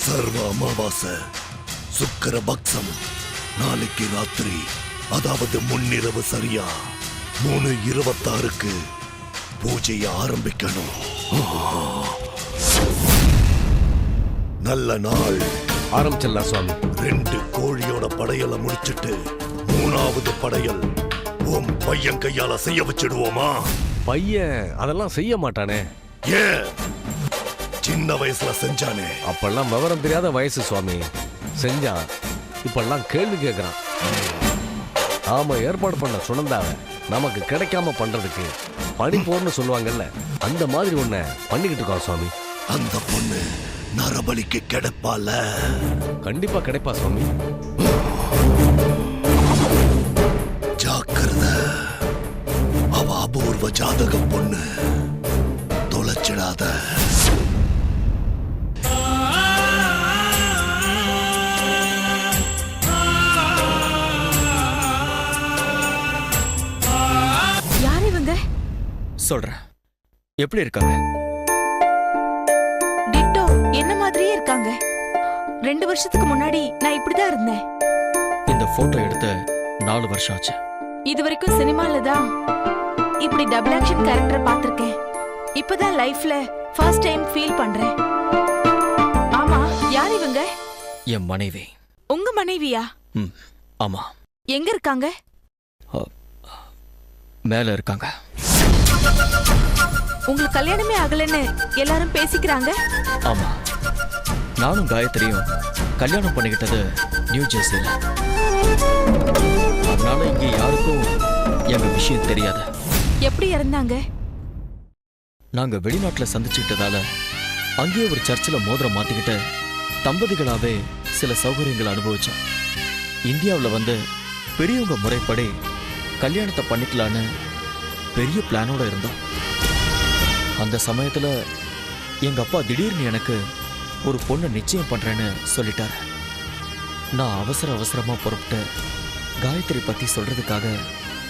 சர்வ அமாவாசை சுக்கரபக்ஷம் நாளைக்கு ராத்திரி, அதாவது முன்னிரவு சரியா 3:26க்கு பூஜையை ஆரம்பிக்கணும். நல்ல நாள். ஆரம்பிச்சிடலாம் சுவாமி. 2 கோழியோட படையலை முடிச்சிட்டு 3வது படையல் உன் பையன் கையால செய்ய வச்சிடுவோமா? பையன் அதெல்லாம் செய்ய மாட்டானே. ஏன்? சின்ன வயசுல செஞ்சானே. அப்பெல்லாம் விவரம் தெரியாத வயசு சுவாமி. செஞ்சான். இப்பெல்லாம் கேள்வி கேட்கறான். ஆமா, ஏற்பாடு பண்ண சுனந்தாவ நமக்கு கிடைக்காம பண்றதுக்கு பணி போர்னு சொல்லுவாங்கல்ல, அந்த மாதிரி ஒண்ண பண்ணிக்கிட்டு இருக்கோம் சுவாமி. அந்த பொண்ணு நரபலிக்கு கிடைப்பால? கண்டிப்பா கிடைப்பா சுவாமி. ஜாக்கிரத, அவ அபூர்வ ஜாதக பொண்ணு, தொலைச்சிடாத. யார் இவங்க? சொல்றேன். எப்படி இருக்காங்க? டிட்டோ என்ன மாதிரியே இருக்காங்க. 2 வருஷத்துக்கு முன்னாடி நான் இப்படிதான் இருந்தேன். இந்த போட்டோ எடுத்த 4 வருஷம் ஆச்சு. இது வரைக்கும் சினிமால தான் இப்படி டபுள் ஆக்ஷன் கேரக்டர் பார்த்திருக்கேன். இப்பதான் லைஃப்ல ஃபர்ஸ்ட் டைம் ஃபீல் பண்றேன். ஆமா, யார் இவங்க? என் மனைவி. உங்க மனைவியா? ஆமா. எங்க இருக்காங்க? மேல இருக்காங்க. உங்களுக்கு கல்யாணமே ஆகலன்னு எல்லாரும் பேசிக்கிறாங்க. ஆமா, நானும் காயத்ரியும் கல்யாணம் பண்ணிக்கிட்டது நியூ ஜெர்சில. அதனால இங்க யாருக்கும் எங்க விஷயம் தெரியாது. எப்படி இறந்தாங்க? நாங்க வெளிநாட்டுல சந்திச்சுக்கிட்டதால அங்கேயே ஒரு சர்ச்சில் மோதிரம் மாத்திக்கிட்டு தம்பதிகளாவே சில சௌகரியங்களை அனுபவிச்சோம். இந்தியாவில் வந்து பெரியவங்க முறைப்படி கல்யாணத்தை பண்ணிக்கலான்னு பெரிய பிளானோட இருந்தோம். அந்த சமயத்துல எங்க அப்பா திடீர்னு எனக்கு ஒரு பொண்ணை நிச்சயம் பண்றேன்னு சொல்லிட்டாரு. நான் அவசரமா புறப்பட்டு காயத்ரி பத்தி சொல்றதுக்காக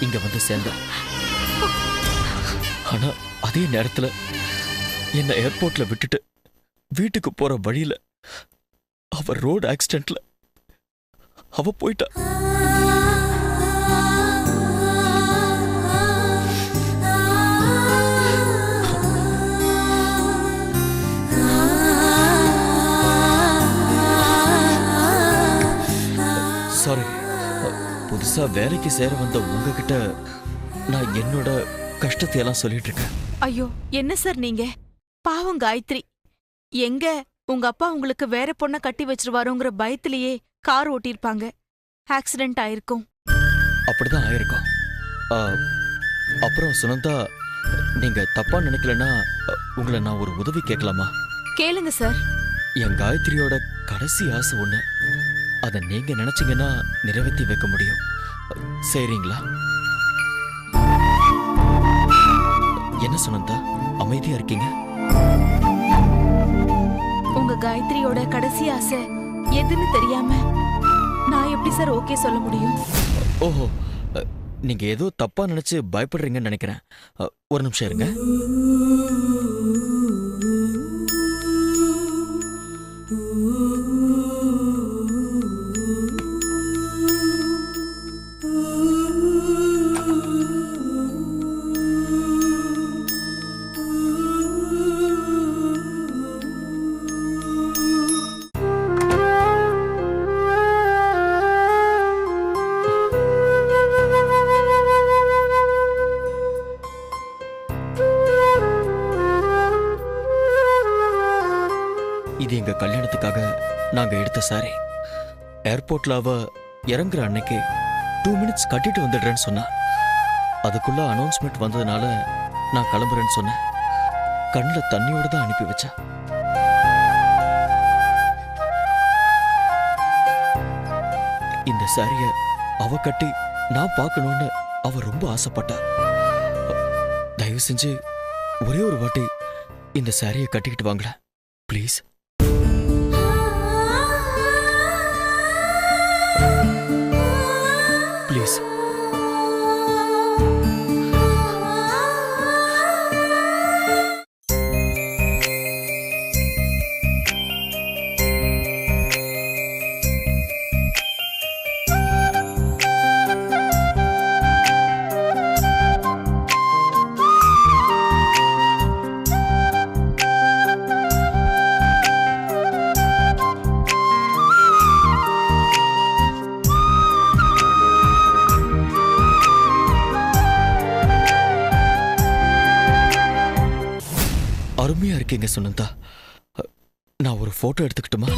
இங்க வந்து சேர்ந்தேன். ஆனா அதே நேரத்துல என்ன ஏர்போர்ட்ல விட்டுட்டு வீட்டுக்கு போற வழியில அவ ரோடு ஆக்சிடென்ட்ல அவ போயிட்டா. சாரி, புதுசா வேலைக்கு சேர வந்த உங்ககிட்ட நான் என்னோட கஷ்டத்தை எல்லாம் சொல்லிட்டு இருக்கேன். ஐயோ, என்ன சார் நீங்க? பாவம் காயத்ரி. எங்க உங்க அப்பா உங்களுக்கு வேற பொண்ண கட்டி வச்சிருவாரோங்கிற பயத்திலேயே கார் ஓட்டிருப்பாங்க. ஆக்சிடென்ட் ஆயிருக்கும். அப்படிதான் ஆயிருக்கும். அப்புறம் சுனந்தா, நீங்க தப்பா நினைக்கலன்னா உங்களை நான் ஒரு உதவி கேட்கலாமா? கேளுங்க சார். என் காயத்ரியோட கடைசி ஆசை ஒண்ணு. அதை நீங்க நினைச்சீங்கன்னா நிறைவேற்றி வைக்க முடியும். சரிங்களா? என்ன சுனந்தா, அமைதியா இருக்கீங்க? உங்க காயத்ரியோட கடைசி ஆசை எதுன்னு தெரியாம நான் எப்படி சார் ஓகே சொல்ல முடியும்? ஓஹோ, நீங்க ஏதோ தப்பா நினைச்சு பயப்படுறீங்கன்னு நினைக்கிறேன். ஒரு நிமிஷம் இருங்க. இது எங்க கல்யாணத்துக்காக நாங்க எடுத்த சாரி. ஏர்போர்ட்ல அவ இறங்குற அன்னைக்கு 2 மினிட்ஸ் கட்டிட்டு வந்துடுறேன்னு சொன்னா. அதுக்குள்ள அனௌன்ஸ்மெண்ட் வந்ததுனால நான் கிளம்புறேன்னு சொன்னேன். கண்ணில் தண்ணியோட தான் அனுப்பி வச்சேன். இந்த சாரிய அவ கட்டி நான் பார்க்கணும்னு அவ ரொம்ப ஆசைப்பட்டா. தயவு செஞ்சு ஒரே ஒரு வாட்டி இந்த சாரியை கட்டிக்கிட்டு வாங்கள ப்ளீஸ். ப்ளீஸ். இருக்கீங்க சுனந்தா. நான் ஒரு போட்டோ எடுத்துக்கிட்டுமா?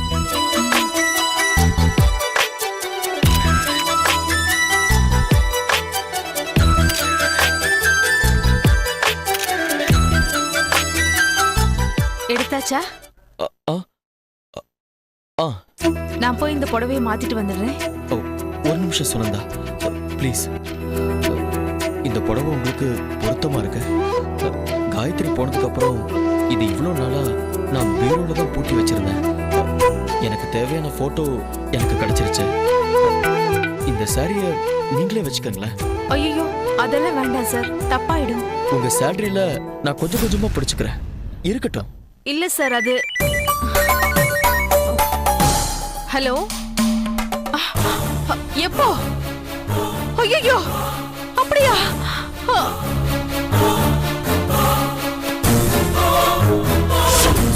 எடுத்தாச்சா? அ, ஆ, ஆ, நான் போய் இந்த புடவையை மாத்திட்டு வந்துடுறேன். ஓ, ஒரு நிமிஷம் சுனந்தா, ப்ளீஸ். இந்த புடவை உங்களுக்கு பொருத்தமா இருக்கு. காயத்ரி போனதுக்கு அப்புறம் இது இவ்வளோ நாளா நான் பீரோல தான் பூட்டி வச்சிருந்தேன். எனக்கு தேவையான போட்டோ எனக்கு கிடைச்சிருச்சு. இந்த சாரியை நீங்களே வச்சுக்கோங்களேன். ஐயோ, அதெல்லாம் வேண்டாம் சார், தப்பாயிடும். உங்க சேலரியில நான் கொஞ்சம் கொஞ்சமா பிடிச்சுக்கிறேன். இருக்கட்டும். இல்ல சார், அது ஹலோ, எப்போ? ஐயோ, அப்படியா?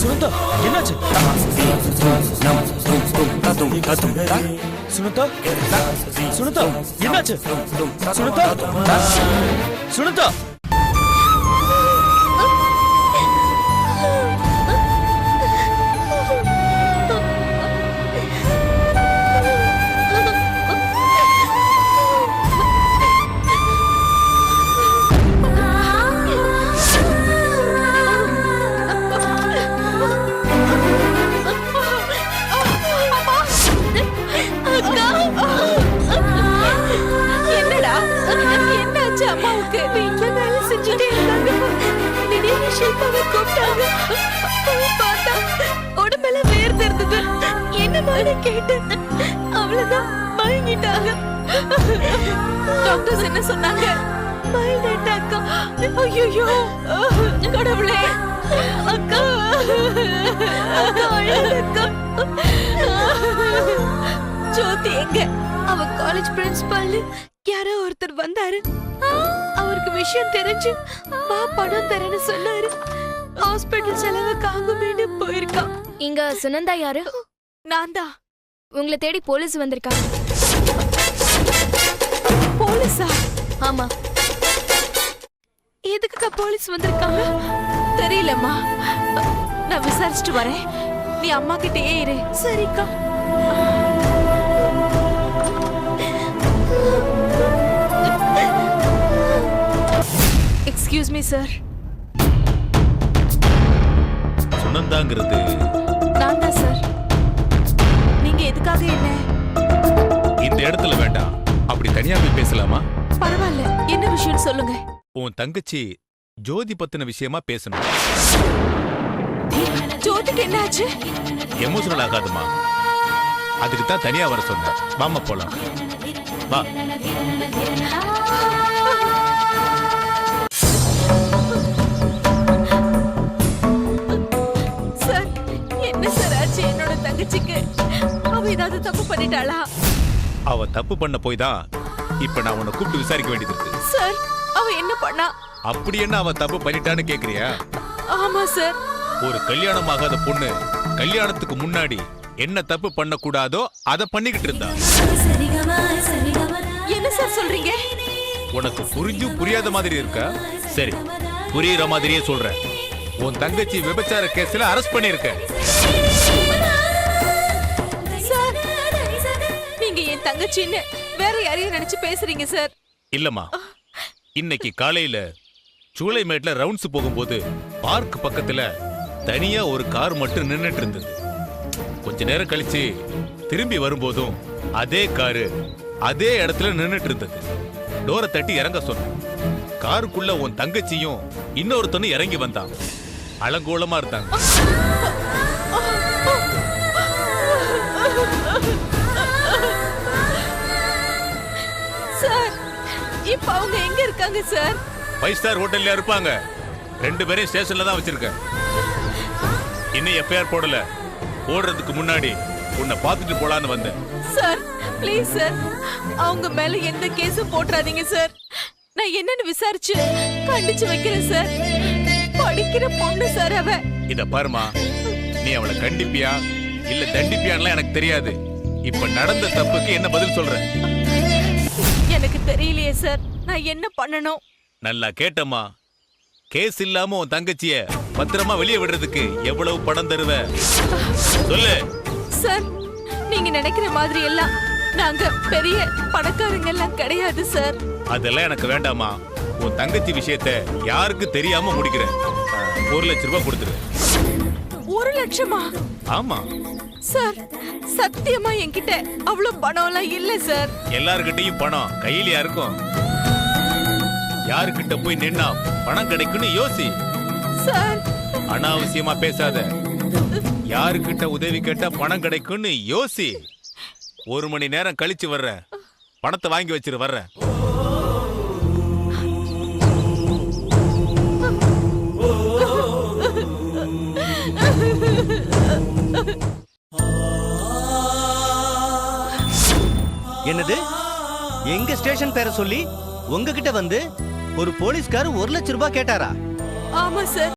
சுனந்தா, என்னாச்சு? சுனந்தா, சுனந்தா, என்னாச்சு? சுனந்தா, சுனந்தா. என்னடா என்னாச்சு அம்மாவுக்கு? நீங்க வேலை செஞ்சுட்டே இருந்தாங்க, திடீர்னு ஷில்பாவை கூப்பிட்டாங்க. பார்த்தா உடம்பெல்லாம் வேர்த்து இருந்தது. என்னமான்னு கேட்டேன், அவ்வளவுதான் மயங்கிட்டாங்க. டாக்டர்ஸ் என்ன சொன்னாங்க? Mild attack. ஐயோ கடவுளே, அக்கா அக்கா அழகா. ஜோதி எங்க? அவ காலேஜ் பிரின்சிபல் யாரோ ஒருத்தர் வந்தாரு. அவருக்கு விஷயம் தெரிஞ்சு பணம் தரேன்னு சொன்னாரு. ஹாஸ்பிட்டல் செலவு காங்குமேனு போயிருக்கா. இங்க சுனந்தா யாரு? நான் தான். உங்களை தேடி போலீஸ் வந்திருக்காங்க. போலீஸா? ஆமா. எதுக்குக்கா போலீஸ் வந்திருக்காங்க? தெரியலம்மா, நான் விசாரிச்சுட்டு வரேன். நீ அம்மா கிட்டயே இரு. சரிக்கா. Excuse me sir. சுனந்தாங்கிறது நான் தான் சார். நீங்க எதுக்காக என்ன? இந்த இடத்துல வேண்டாம், அப்படி தனியா போய் பேசலாமா? பரவாயில்ல, என்ன விஷயம் சொல்லுங்க. உன் தங்கச்சி ஜோதி பத்தின விஷயமா பேசணும். ஜோதிக்கு என்ன ஆச்சு? எமோஷனல் ஆகாதுமா, அதுக்கு தான் தனியா வர சொன்னேன். வாமா போலாம், வா. சார், என்ன சார் ஆச்சு என்னோட தங்கச்சிக்கு? அவ ஏதாவது தப்பு பண்ணிட்டாளா? அவ தப்பு பண்ண போய் தான் இப்ப நான் உன்னை கூப்பிட்டு விசாரிக்க வேண்டியது இருக்கு. சார், அவ என்ன பண்ணா? அப்படி என்ன அவ தப்பு பண்ணிட்டான்னு கேக்குறியா? ஆமா சார். ஒரு கல்யாணம் ஆகாத பொண்ணு கல்யாணத்துக்கு முன்னாடி என்ன தப்பு பண்ண கூடாதோ அத பண்ணிக்கிட்டு இருந்தா. என்ன சார் சொல்றீங்க? உனக்கு புரிஞ்சும் புரியாத மாதிரி இருக்கா? சரி, புரியுற மாதிரியே சொல்றேன். உன் தங்கச்சி விபச்சார கேஸ்ல அரெஸ்ட் பண்ணிருக்க. சார், நீங்க என் தங்கச்சின்னு வேற யாரையும் நினைச்சு பேசுறீங்க சார். இல்லம்மா, இன்னைக்கு காலையில சூளைமேட்ல ரவுண்ட்ஸ் போகும்போது பார்க் பக்கத்துல தனியா ஒரு கார் மட்டும் நின்னுட்டு இருந்தது. கொஞ்ச நேரம் கழிச்சு திரும்பி வரும்போதும் அதே காரு அதே இடத்துல நின்னுட்டு இருந்தது. டோரை தட்டி இறங்க சொன்னேன். காருக்குள்ள உன் தங்கச்சியும் இன்னொருத்தனும் இறங்கி வந்தான். அலங்கோலமா இருந்தாங்க. சார், இப்ப அவங்க எங்க இருக்காங்க சார்? 5 ஸ்டார் ஹோட்டல்ல இருப்பாங்க. 2 பேரையும் ஸ்டேஷன்ல தான் வச்சிருக்கேன். இன்னும் எஃப்ஐஆர் போடல. போடுறதுக்கு முன்னாடி உன்னை பார்த்துட்டு போலான்னு வந்தேன். சார், ப்ளீஸ் சார், அவங்க மேல எந்த கேஸும் போட்டுறாதீங்க சார். நான் என்னன்னு விசாரிச்சு கண்டிச்சு வைக்கிறேன் சார். படிக்கிற பொண்ணு சார் அவ. இத பாருமா, நீ அவளை கண்டிப்பியா இல்ல தண்டிப்பியான்லாம் எனக்கு தெரியாது. இப்ப நடந்த தப்புக்கு என்ன பதில் சொல்ற? எனக்கு தெரியலையே சார், நான் என்ன பண்ணணும்? நல்லா கேட்டம்மா. கேஸ் இல்லாம உன் தங்கச்சிய பத்திரமா வெளியே விடுறதுக்கு எவ்வளவு பணம் தருவ சொல்லு. சார் நீங்க நினைக்கிற மாதிரி எல்லாம் நாங்க பெரிய பணக்காரங்க எல்லாம் கிடையாது சார். அதெல்லாம் எனக்கு வேண்டாமா. உன் தங்கச்சி விஷயத்த யாருக்கு தெரியாம முடிக்கிறேன். 1 லட்சம் ரூபாய் கொடுத்துரு. 1 லட்சமா? ஆமா, சார் சத்தியமா என்கிட்ட அவ்வளவு பணம் எல்லாம் இல்ல சார். எல்லார்கிட்டயும் பணம் கையிலயா இருக்கும்? யாருக்கிட்ட போய் நின்னா பணம் கிடைக்கும்னு யோசி. சார் அனாவசியமா பேசாத. யாருக்கிட்ட உதவி கேட்டா பணம் கிடைக்கும்னு யோசி. 1 மணி நேரம் கழிச்சு வர்றேன். பணத்தை வாங்கி வச்சிரு, வர்றேன். என்னது? எங்க ஸ்டேஷன் பேரை சொல்லி உங்ககிட்ட வந்து ஒரு போலீஸ்கார் 1 லட்சம் ரூபாய் கேட்டாரா? ஆமா சார்.